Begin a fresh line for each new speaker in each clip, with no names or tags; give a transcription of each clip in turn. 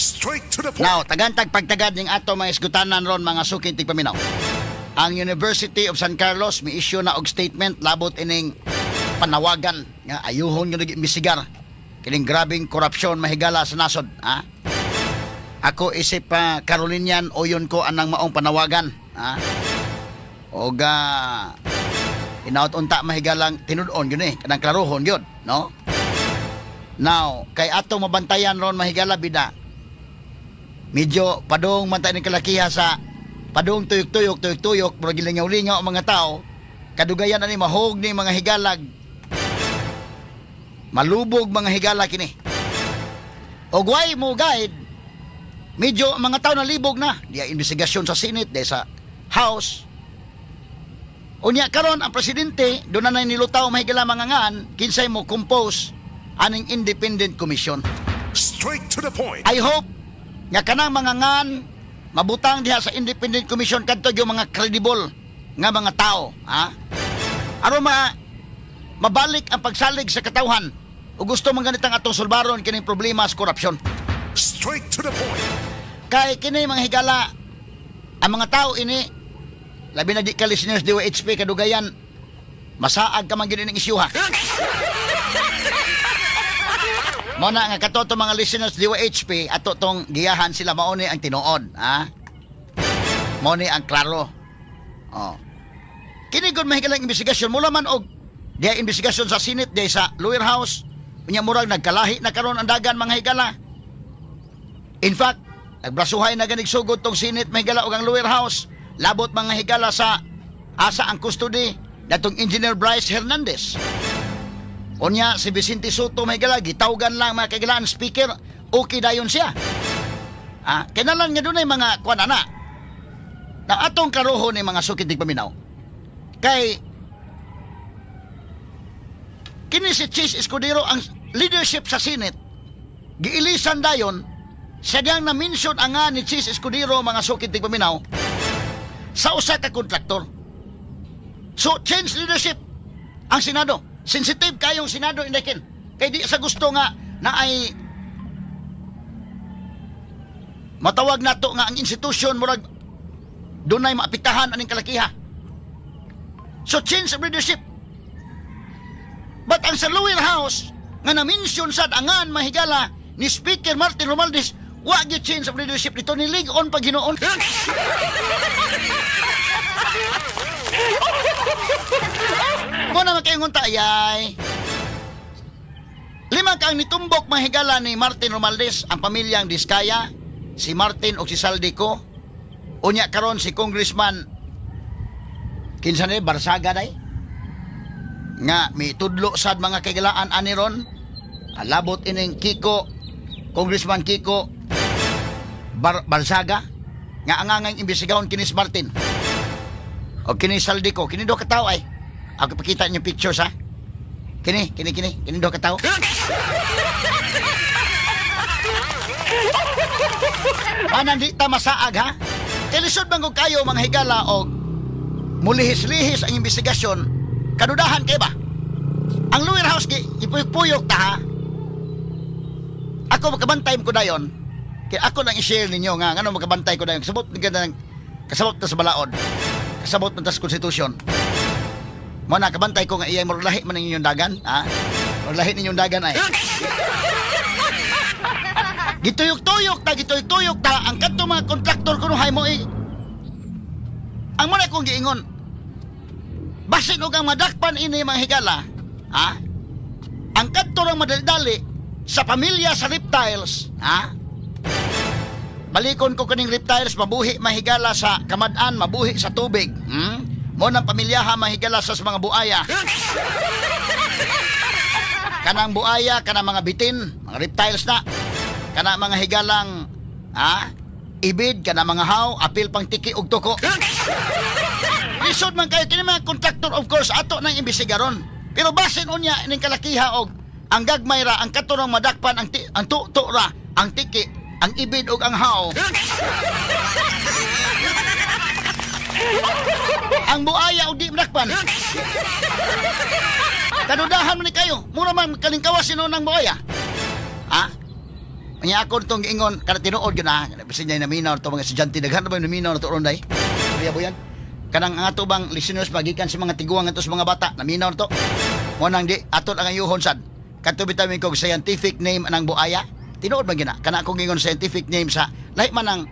Straight to the point.
Now, tagantag pagtagad ning ato mga isgutanan ron mga suking tigpaminaw. Ang University of San Carlos may issue na og statement labot ining panawagan nga ayuhon nga nag-imbisigar kining grabing korupsyon mahigala sa nasod, ha? Ako isip pa Carolinian oyon ko anang maong panawagan, ha? Og inaot unta mahigalang tinud-on yun kanang klarohon yun, no? Now, kay atong mabantayan ron mahigala bida. Medyo padong man tayo ng kalakiha sa padong tuyok-tuyok, pero gilingaw-lingaw ang mga tao, kadugayan ani mahog ni mga higalag, malubog mga higala kini. Og way mo guide, medyo mga tao na libog na, diya investigasyon sa Senate, diya sa House. Unya karon ang presidente, doon na nilutaw mahigala mga ngaan, kinsay mo compose aning independent commission.
Straight to the point.
I hope nga kanang mga ngan mabutang diha sa independent commission kadto yung mga credible nga mga tao, ha? Aron mabalik ang pagsalig sa katawhan o gusto man ganitang atong sulbaron kining problema sa korupsyon.
Straight to the point.
Kay kini mga higala ang mga tao ini labi na di ka listeners DOHP kadugayan masaag ka man gid ning isyuha. Mo na nga katoto mga listeners DOHP ato tong giyahan sila mauni ang tinuod, ha? Mauni ang klaro. Oh. Kini gud mahigalang investigasyon mula man og diya investigasyon sa Senate diya sa lower house unya murag nagkalahi na karon ang dagan mga higala. In fact, nagbrasuhay na ganig sugod tong Senate mahigala og ang lower house labot mga higala sa asa ang custody datong Engineer Bryce Hernandez. Unya si Vicente Soto may gala gitawgan lang mga kagilaan speaker, okay dayon siya. Kinalan nga dunay mga kuan ana. Na atong karuho ni mga sukid paminaw. Kay kini si Chis Escudero ang leadership sa Senate. Giilisan dayon siya diyang na-mention ang nga ni Chis Escudero mga sukid paminaw sa usa ka kontraktor. So change leadership ang Senado. Sensitive kayong Senado indekin. Kay di sa gusto nga na ay matawag nato nga ang institusyon murag dunay maapitahan aning kalakiha. So change of leadership. But ang sa lower house nga na-mention sad angan mahigala ni Speaker Martin Romualdez, wa gyud change of leadership dito ni Lig on pag Hinuon. Mo na makayong tayay. Lima kang nitumbok mahigala ni Martin Romualdez ang pamilyang Diskaya, si Martin o si Saldico. Unya karon si Congressman kinsa ni Barsaga day. Nga may tudlo sad mga kagalaan ani ron. Alabot ining Kiko, Congressman Kiko Barsaga nga angangang imbestigahon kini si Martin. O kini Saldico, kini do kataw ay. Ako pakita niyo pictures ha. Kini do kataw. Nandi ta masaag ha. Kay lisod man kog kayo mga higala og mulihis-lihis ang investigasyon. Kadudahan kay ba? Ang lower house ipuyok ta ha. Ako makabantay ko dayon. Kay ako nang i-share ninyo nga ngano makabantay ko dayon. Kasabot ta sa balaod. Kasabot man ta sa konstitusyon. Mo na kabantay ko nga iyay mo lahi man ninyong dagan, ha? Lahi ninyong dagan ay. Gituyok-tuyok ta ang kadto mga kontraktor kuno hay mo ang mo na kong giingon. Basin og ang madakpan ini mga higala, ha? Ang kadto rang madaldali sa pamilya sa reptiles, ha? Balikon ko kaning reptiles mabuhi mahigala sa kamad-an, mabuhi sa tubig, mo ng pamilyaha mahigala sa mga buaya. Kanang buaya, kanang mga bitin, mga reptiles na. Kanang mga higalang ibid, kanang mga haw, apil pang tiki og tuko. Lisod man kayo kini mga contractor of course ato nang imbestigaron. Pero basin unya ning kalakiha og ang gagmay ra, ang katurang madakpan, ang tuto ra, ang tiki, ang ibid og ang haw. Ang buaya o di madakpan. Kadudahan man ni kayo. Mura man kalingkawas sino ng buaya. Ha? Nya ako itong ingon, kada tinuod yun na, kasi niya naminaw ito mga estudyante, daghan na ba yung naminaw na ito ronday? Kaya po yan. Kanang nga ito bang listeners, magikan sa mga tiguang ito sa mga bata, naminaw ito. Munang di, ato lang ang yuhon sad. Katubitamin ko scientific name ng buaya. Tinuod ba gina? Kana akong ingon scientific name sa, lahi man ang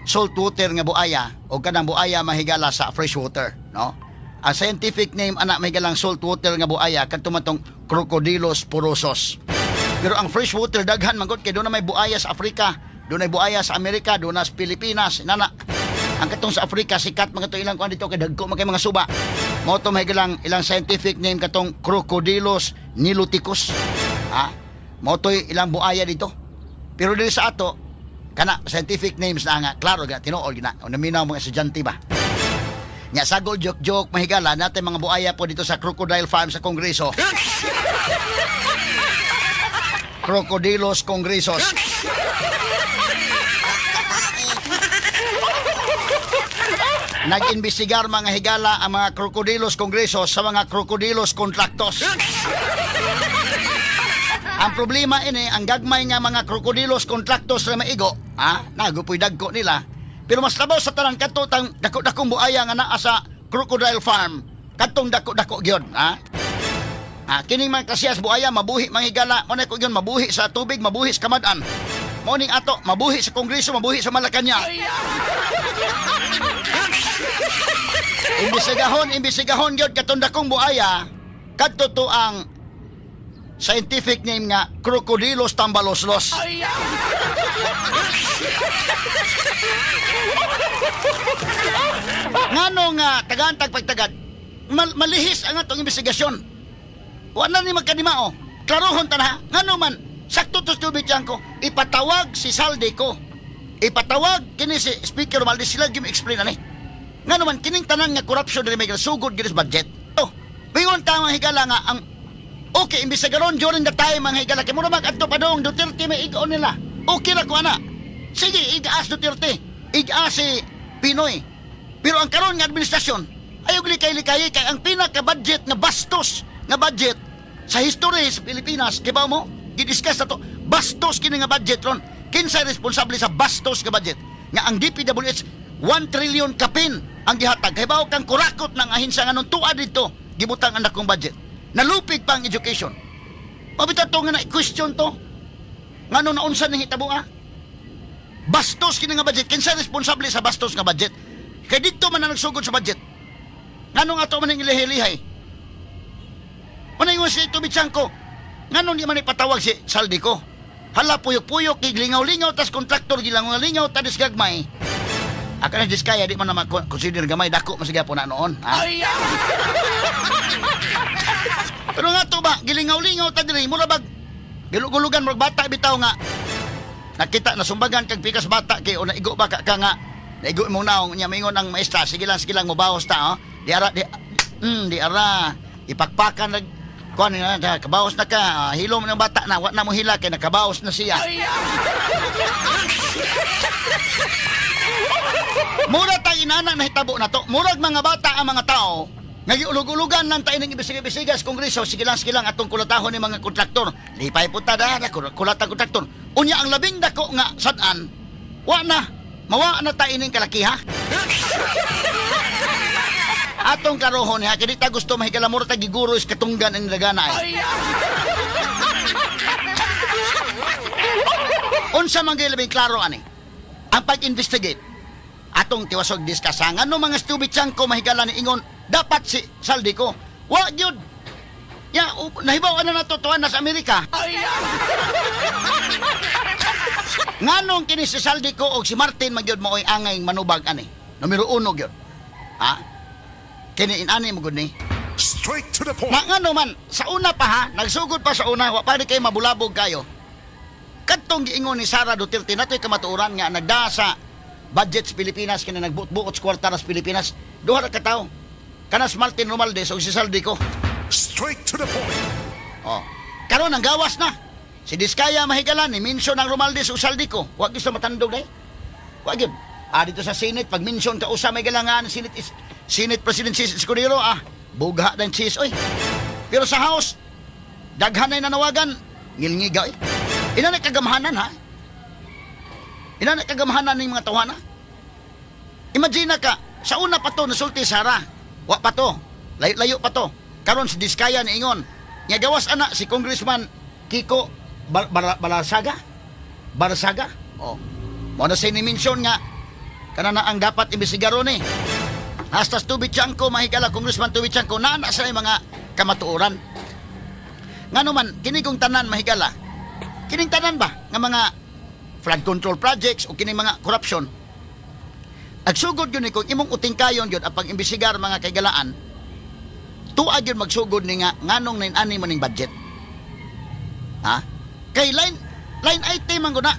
salt water nga buaya, o kanang buaya mahigala sa fresh water, no? Ang scientific name anak mahigalang salt water nga buaya, kantumatong Crocodylus porosus. Pero ang freshwater daghan mangod kay doon na may buaya sa Afrika, doon ay buaya sa Amerika, doon na sa Pilipinas, nana. Ang katong sa Afrika sikat mga to ilang kuan dito kay dagko man kay mga suba. Mao to may ilang scientific name katong Crocodylus niloticus. Ha? Mao to ilang buaya dito. Pero dili sa ato kana scientific names na nga klaro ga tinuod gina. Naminaw mga estudyante ba. Nya sagol joke mahigala natin mga buaya po dito sa Crocodile Farm sa Kongreso. Crocodylus congresos. Nag-imbestigar mga higala ang mga Crocodylus congresos sa mga Crocodylus contractos. Ang problema ini, ang gagmay nga mga Crocodylus contractos na maigo, nagupoy dagko nila. Pero mas labaw sa tanan katutang dako-dakong buaya nga naa sa Crocodile Farm, katong dako-dako gyud, kining mga kasiyas buaya mabuhi manghigala mo na ko yun mabuhi sa tubig mabuhi sa kamadan mo ning ato mabuhi sa Kongreso mabuhi sa Malacañang. imbestigahon gyud katong dakong buaya kadto to ang scientific name nga Crocodylus tambaloslos. Ngano nga tagantag pagtagad malihis ang atong investigasyon. Wala ni magkanimao. Klarohon ta na. Ngano man, sakto to stubit yan ko, ipatawag si Saldi ko. Ipatawag, kini si Speaker Romaldi, sila gim-explain na ni. Ngano man, kining tanan nga korupsyon na may sugod ginis budget. Oh, bayon ta mga higala nga, ang okay, imbis sa garon during the time mga higala, kaya muna mag-adto pa doong Duterte may igaon nila. Okay na ko ana. Sige, igaas Duterte. Igaas si Pinoy. Pero ang karon nga administrasyon, ayaw likay-likay kay ang pinaka-budget nga bastos nga budget sa history sa Pilipinas, kibaw mo, gidiscuss na to, bastos kini nga budget ron. Kinsay responsable sa bastos nga budget? Nga ang DPWH, 1 trillion kapin ang gihatag. Kibaw kang kurakot ng ahinsya nga nung tuwa dito, gibutang ang dakong budget. Nalupig pa ang education. Mabita to nga na-question to. Nga nung naunsan ng hitabo bastos kini nga budget. Kinsay responsable sa bastos nga budget? Kaya dito man na nagsugod sa budget. Nga nung ato man ang ilihilihay. Manay mo si Tubitsang ko. Nga nung di man ipatawag si Saldi ko. Hala puyok-puyok, kiglingaw-lingaw, tas kontraktor gilangaw-lingaw, tadis gagmay. Aka na diskaya, di man naman consider gamay, dako masiga po na noon. Pero nga to ba, gilingaw-lingaw, tadiri, mura bag, gulugulugan, murag bata, bitaw nga. Nakita, nasumbagan kag pikas bata, kay o naigo ba ka nga, naigo mong naong, niya mingon ang maestra, sige lang, mabawos ta, di ara, ipakpakan, kuan na kabaos na ka, hilom ng bata na, wa na mo hila kay nakabaos na siya. Mura tayo inana na hitabo na to. Murag mga bata ang mga tao. Ngagiulog-ulugan lang tayo ng ibisiga-bisiga sa Kongreso. Sige lang atong kulatahon ni mga kontraktor. Lipay po tada na kulatang kontraktor. Unya ang labing dako nga sadaan. Wa na. Mawa na tayo ng kalakiha. Atong karohon ha, kaya ta gusto mahigala mo tagi guro is katunggan ang nagana ay. Unsa man gyud labing klaro ani. Ang pag-investigate atong tiwasog diskasangan no mga stupid ko mahigala ni ingon dapat si Saldi ko. Wa gyud. Ya nahibaw na natutuan na sa Amerika. Nganong kini si Saldi ko og si Martin magyud mo'y angay manubag ani. Numero 1 gyud. Ha? Kini inani mo gud ni.
Straight to the point.
Ngano man sa una pa ha, nagsugod pa sa una, wa pa kay mabulabog kayo. Kadtong giingon ni Sara Duterte natoy kamatuoran nga nagda sa budget sa Pilipinas kini nagbuot sa kwarta sa Pilipinas. Duha ra ka tawo. Kanas Martin Romualdez o si Saldi ko.
Straight to the point.
Oh. Karon ang gawas na. Si Diskaya mahigalan ni mention ang Romualdez o Saldi ko. Wa gyud sa matandog day. Wa gyud. Dito sa Senate pag mention ka usa may galangan Senate President Sis Escudero, bugha ng sis, oy. Pero sa House, daghan na nanawagan, ngilngiga, oy. Ina na kagamhanan, ha? Ina na kagamahanan ng mga tawhana. Imagine ka, sa una pa to nasulti Sara. Wa pa to. Layo pa to. Karon si Diskaya ni ingon. Nga gawas ana si Congressman Kiko Barsaga. Oh. Mo na say ni mention nga kanana ang dapat imbestigaron ni. Hasta Tubichanko mahigala Congressman Tubichanko na sa mga kamatuoran. Ngano man kini kong tanan mahigala. Kining tanan ba nga mga flood control projects o kining mga corruption. Agsugod yun kung imong uting kayon yun at pag-imbestigar mga kaigalaan, tuag yun magsugod ni nga nganong 9 maning budget. Ha? Kay line item ang guna.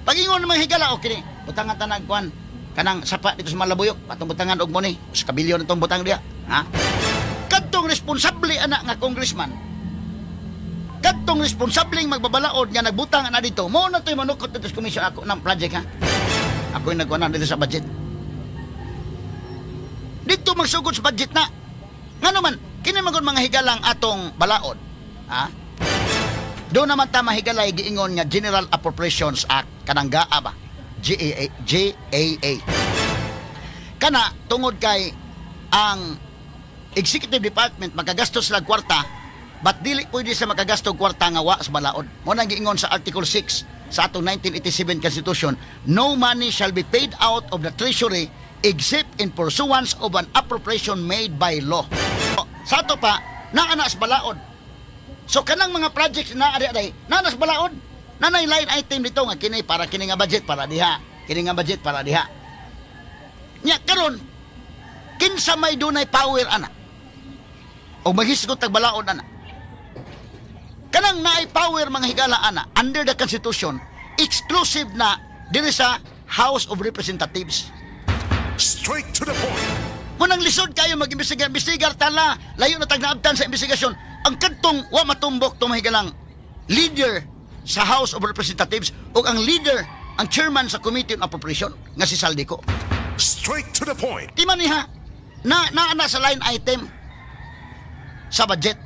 Pag-ingon naman higala, okay ni, butangan tanag kuan, kanang sapa dito sa Malabuyok, patong butangan og mo ni, sa kabilyon itong butang diya. Ha? Kadtong responsable anak nga congressman, kadtong responsableng magbabalaod nga nagbutang na dito, mo na to'y manukot dito sa komisyon ako ng project ha. Ako yung nagkuhanan dito sa budget. Dito magsugod sa budget na. Nga naman, kinamagon mga higalang atong balaod. Ha? Doon naman ta mahigalay giingon nga General Appropriations Act, kanang GAA ba? GAA. Kana, tungod kay ang Executive Department magagastos sila kwarta, but dili pwede sa makagastog kwarta nga wa sa balaod. Mo nang giingon sa Article 6 sa atong 1987 Constitution, no money shall be paid out of the treasury except in pursuance of an appropriation made by law. Sa ato pa, naana sa balaod. So kanang mga projects na ari-ari, naana sa balaod. Nanay line item dito nga kini para kini nga budget para diha. Kini nga budget para diha. Nya karon kinsa may dunay power ana? O maghisgot tag balaod ana? Kanang naay power mga higala ana under the Constitution, exclusive na diri sa House of Representatives.
Straight to the point.
Munang lisod kayo mag-imbestigar tala, layo na tagnaabtan sa investigasyon. Ang kadtong wa matumbok to mahigalang leader sa House of Representatives o ang leader, ang chairman sa Committee on Appropriation nga si Saldico.
Straight to the point.
Di man niha na sa line item sa budget.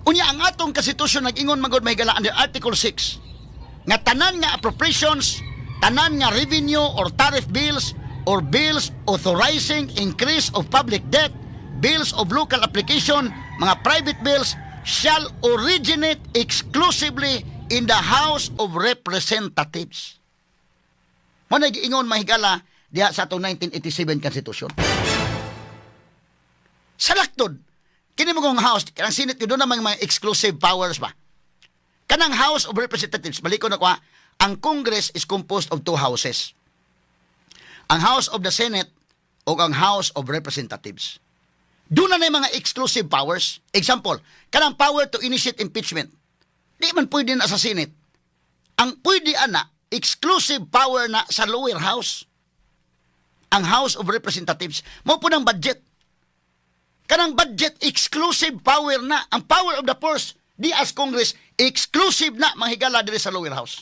Unya ang atong konstitusyon nag-ingon magod mahigala under Article 6 nga tanan nga appropriations, tanan nga revenue or tariff bills or bills authorizing increase of public debt, bills of local application, mga private bills shall originate exclusively in the House of Representatives. Mo na giingon mahigala diha sa atong 1987 Constitution. Salaktod kini mo kong House, kanang Senate doon namang mga exclusive powers ba? Kanang House of Representatives, baliko na ko ha, ang Congress is composed of 2 houses. Ang House of the Senate o ang House of Representatives. Doon na mga exclusive powers. Example, kanang power to initiate impeachment. Di man pwede na sa Senate. Ang pwede ana, exclusive power na sa lower house. Ang House of Representatives. Mo po ng budget. Kanang budget, exclusive power na. Ang power of the purse, di as Congress, exclusive na mahigala diri sa lower house.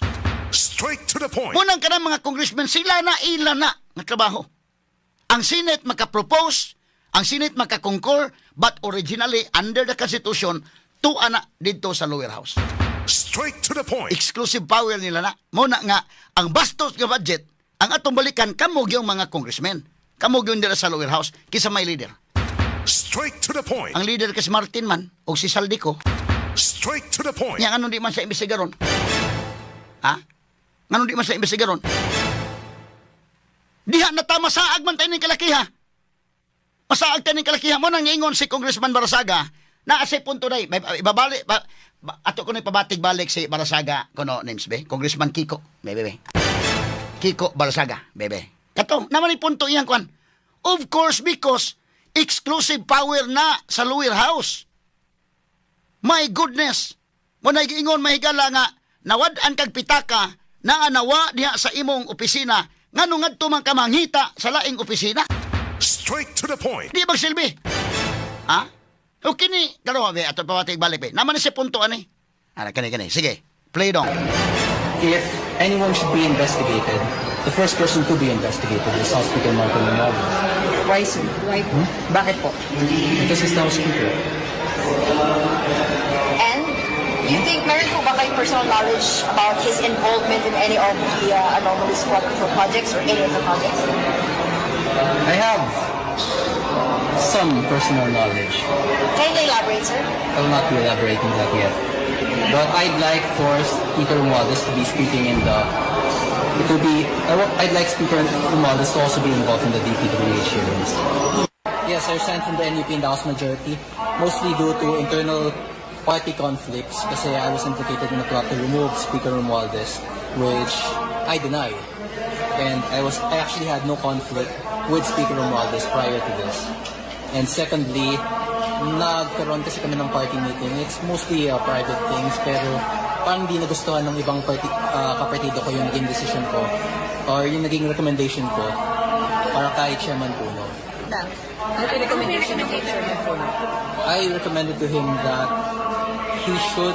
Straight to the point.
Munang kanang mga congressmen, sila na ila na nga trabaho. Ang Senate makapropose, ang Senate makakoncur, but originally, under the Constitution, tuwa na dito sa lower house.
Straight to the point.
Exclusive power nila na. Muna nga, ang bastos nga budget, ang atong balikan, kamog yung mga congressmen. Kamog yung nila sa lower house, kisa may leader.
Straight to the point.
Ang leader kasi Martin man, o si Saldico.
Straight to the point.
Nga ano di man sa imbestigaron? Ha? Nga ano di man sa imbestigaron? Diha na ta masaag man tayo ng kalakiha. Masaag tayo ng kalakiha. Mo nang ingon si Congressman Barsaga, na asay punto na ibabalik, ato ko na ipabatig-balik si Barsaga, kuno names be, Congressman Kiko, bebe. Kiko Barsaga, bebe. Kato, naman ni punto iyang kwan. Of course, because exclusive power na sa lower house. My goodness. Mo na giingon mahigala nga nawad-an kag pitaka na anawa diha sa imong opisina ngano ngadto man ka manghita sa laing opisina.
Straight to the point.
Di ba silbi? Ha? O kini karo be ato pawatig balik be. Naman si punto ani. Ana kani. Sige. Play dong.
If anyone should be investigated, the first person to be investigated is House Speaker Martin Romualdez.
Why, sir? Why? Bakit po?
Because he's now Speaker.
And Do you think meron po ba kayong personal knowledge about his involvement in any of the anomalous flood control projects or any of the projects?
I have some personal knowledge.
Can you elaborate, sir?
I will not be elaborating that yet. But I'd like for Speaker Romualdez to be speaking in the... I'd like Speaker Romualdez to also be involved in the DPWH hearings. Yes, I resigned from the NUP in the House majority, mostly due to internal party conflicts kasi I was implicated in a plot to remove Speaker Romualdez, which I deny. And I actually had no conflict with Speaker Romualdez prior to this. And secondly, nagkaroon kasi kami ng party meeting. It's mostly private things, pero parang hindi nagustuhan ng ibang kapartido ko yung naging decision ko or yung naging recommendation ko para kay Chairman Puno.
Ano yung recommendation ng Chairman Puno?
I recommended to him that he should,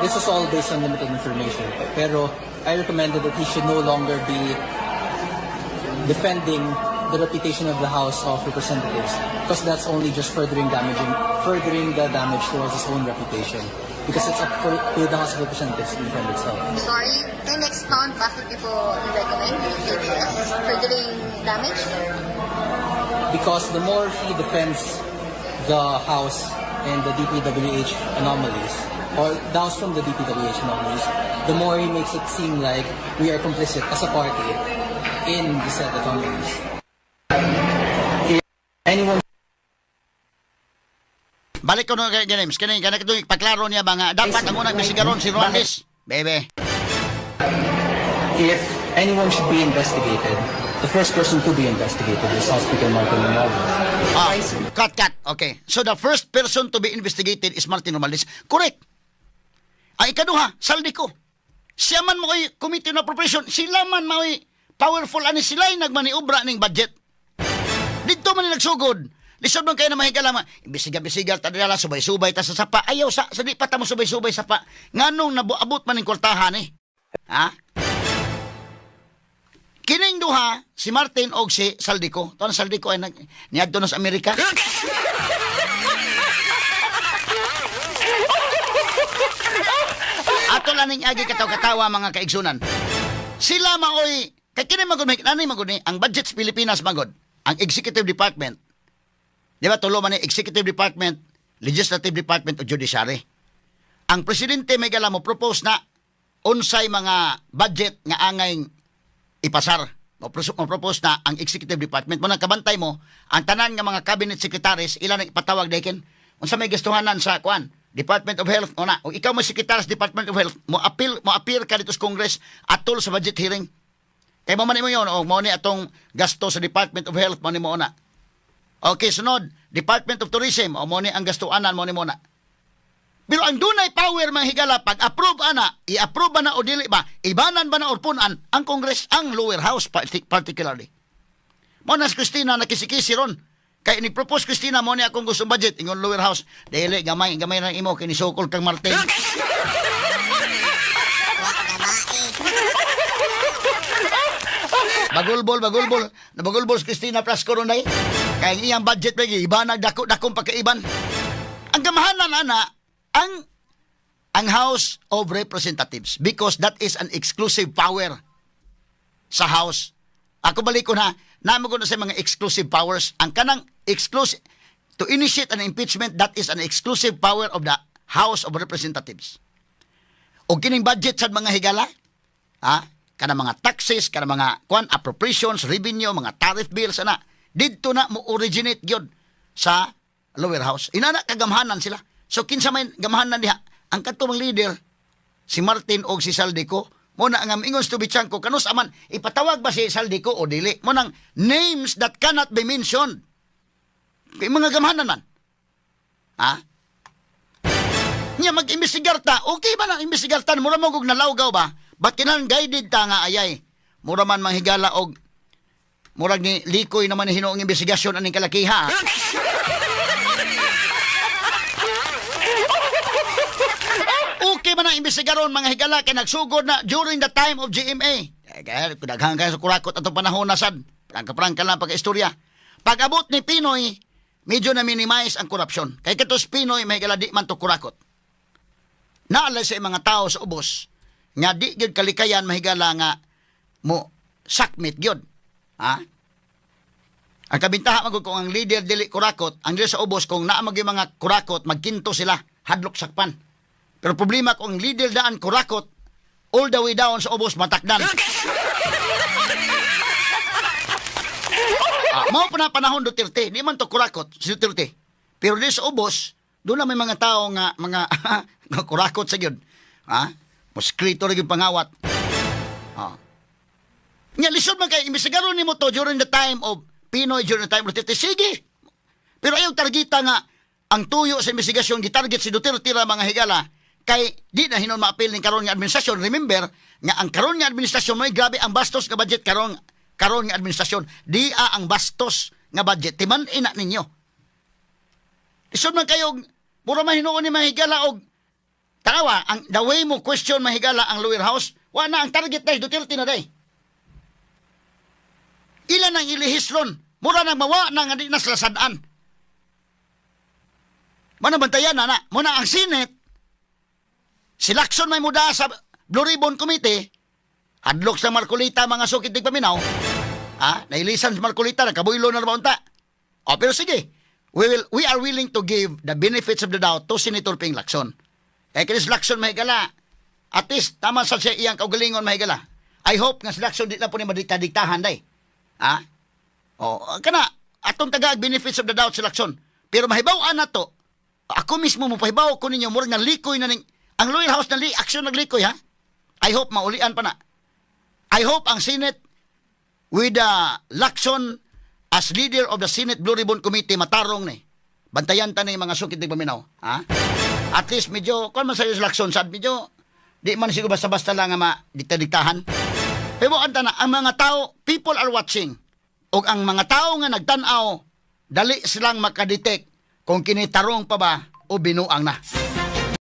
this is all based on limited information, pero I recommended that he should no longer be defending the reputation of the House of Representatives because that's only just furthering the damage towards his own reputation because it's up to the House of Representatives to defend itself.
Sorry, can you expound bakit people recommend ABS furthering damage?
Because the more he defends the House and the DPWH anomalies, or the House from the DPWH anomalies, the more he makes it seem like we are complicit as a party in the said anomalies. Anyone...
Balik ko nung James, kanina ito ipaklaro niya ba nga, dapat ang unang misigaron si Romualdez. Bebe.
If anyone should be investigated, the first person to be investigated is House Speaker Martin Romualdez.
Cut. Okay. So the first person to be investigated is Martin Romualdez. Correct. Ang ikaduha, Saldico. Siya man mo ay Committee on Appropriation, sila man mo ay powerful ani sila ay nagmaniobra ning budget. Dito man nagsugod. Lisod man kayo na mahigala mga imbisiga-bisiga ta dala subay-subay ta sa sapa. Ayaw sa di pa ta mo subay-subay sapa. Nganong nabuabot man ning kwartahan eh. Ha? Kining duha si Martin og si Saldico. Tuan Saldico ay niadto na sa Amerika. Ato lang ning agi kataw-katawa mga kaigsunan. Sila maoy kay kini magud ni ang budget sa Pilipinas magud. Ang Executive Department. Di ba tulo man ni Executive Department, Legislative Department o Judiciary. Ang presidente may gala mo propose na unsay mga budget nga angay ipasar. Mo propose na ang Executive Department mo nang kabantay mo ang tanan nga mga cabinet secretaries ilan ang ipatawag dayken unsa may gustuhanan sa kuan Department of Health una o ikaw mo secretary sa Department of Health mo appear ka dito sa Congress atol sa budget hearing. Kay mo man mo yon o mo ni atong gasto sa Department of Health mo ni mo na. Okay, sunod, Department of Tourism o mo ni ang gastuanan mo ni mo na. Pero ang dunay power mga higala pag approve ana, i-approve ba na o dili ba, ibanan ba na or punan ang Congress, ang lower house particularly. Mo na si Christina nakisikisi ron. Kay ni-propose Christina mo ni akong gusto budget ingon lower house. Dili gamay lang imo kini sokol kang Martin. Bagulbol. Nabagulbol si Christina Prasco ron day. Kaya iyang budget lagi, iba nagdako-dakong pagkaiban. Ang gamahanan, ana, ang House of Representatives because that is an exclusive power sa House. Ako balik ko na, naman ko na sa mga exclusive powers. Ang kanang exclusive, to initiate an impeachment, that is an exclusive power of the House of Representatives. O kining budget sa mga higala, kana mga taxes, kana mga appropriations, revenue, mga tariff bills ana didto na mo originate gyud sa lower house. Inana kagamhanan sila. So kinsa may gamhanan diha ang katong leader si Martin og si Saldico mo na ang ingon to Bichanco kanus aman ipatawag ba si Saldico o dili mo nang names that cannot be mentioned. Kay mga gamhanan man. Nya mag-imbestigar ta. Okay ba na imbestigar ta mura mo og nalawgaw ba? Ba't kinang guided ta nga ayay? Mura man manghigala og murag ni likoy naman ni hinuong investigasyon aning kalakiha. Okay man ang investigaron mga higala kay nagsugod na during the time of GMA. Kaya daghang kay sa kurakot atong panahon na sad. Prangka lang pagka-istorya. Pag-abot ni Pinoy, medyo na minimize ang korupsyon. Kay katos Pinoy may higala di man to kurakot. naalay sa mga tao sa ubos nga di gyud kalikayan mahigala nga mo sakmit gyud. Ha? Ang kabintaha magud kung ang leader dili kurakot, ang leader sa ubos kung naa magi mga kurakot magkinto sila hadlok sakpan. Pero problema kung ang leader daan kurakot all the way down sa ubos matakdan. Mao pa na panahon Duterte, di man to kurakot si Duterte. Pero di sa ubos, doon na may mga tao nga mga kurakot sa gyud. Ha? Moskrito rin yung pangawat. Nga, lisod man kayo, imbestigaron ni mo to during the time of Pinoy, during the time of Duterte. Sige. Pero ayaw targeta nga, ang tuyo sa investigasyon, gitarget si Duterte ra mga higala, kay di na hinon ma-appeal ng karon nga administrasyon. Remember, nga ang karon nga administrasyon, may grabe ang bastos nga budget karon nga administrasyon. Di ang bastos nga budget. Timan ina ninyo. Lisod man kayo, mura man hinuon ni mga higala og tanawa, ang the way mo question mahigala ang lower house, wala ang target na Duterte na day. Ilan ang ilihis ron, mura nang mawa na nga di na sila sadaan. Manabantayan na muna ang Senate, si Lacson may muda sa Blue Ribbon Committee, hadlok sa Marcolita mga sukit ng paminaw, nailisan sa Marcolita, nagkabuylo na naman unta. Pero sige, we are willing to give the benefits of the doubt to Senator Ping Lacson. Chris Lacson mahigala. At least, tama sa siya iyang kaugalingon mahigala. I hope nga si Lacson di na po ni madikta-diktahan day. Kana, atong taga benefits of the doubt si Lacson. Pero mahibawaan na to, ako mismo mo pahibaw ko ninyo, mura nga likoy na ning, ang lower house na aksyon naglikoy ha. I hope maulian pa na. I hope ang Senate with Lacson as leader of the Senate Blue Ribbon Committee matarong ni. Bantayan ta ni mga sukit ng paminaw. At least medyo, kung man sa'yo Lacson, sad medyo, di man siguro basta-basta lang nga ma-dikta-diktahan. Pero anta na, ang mga tao, people are watching. O ang mga tao nga nagtanaw, dali silang makadetect kung kinitarong pa ba o binuang na.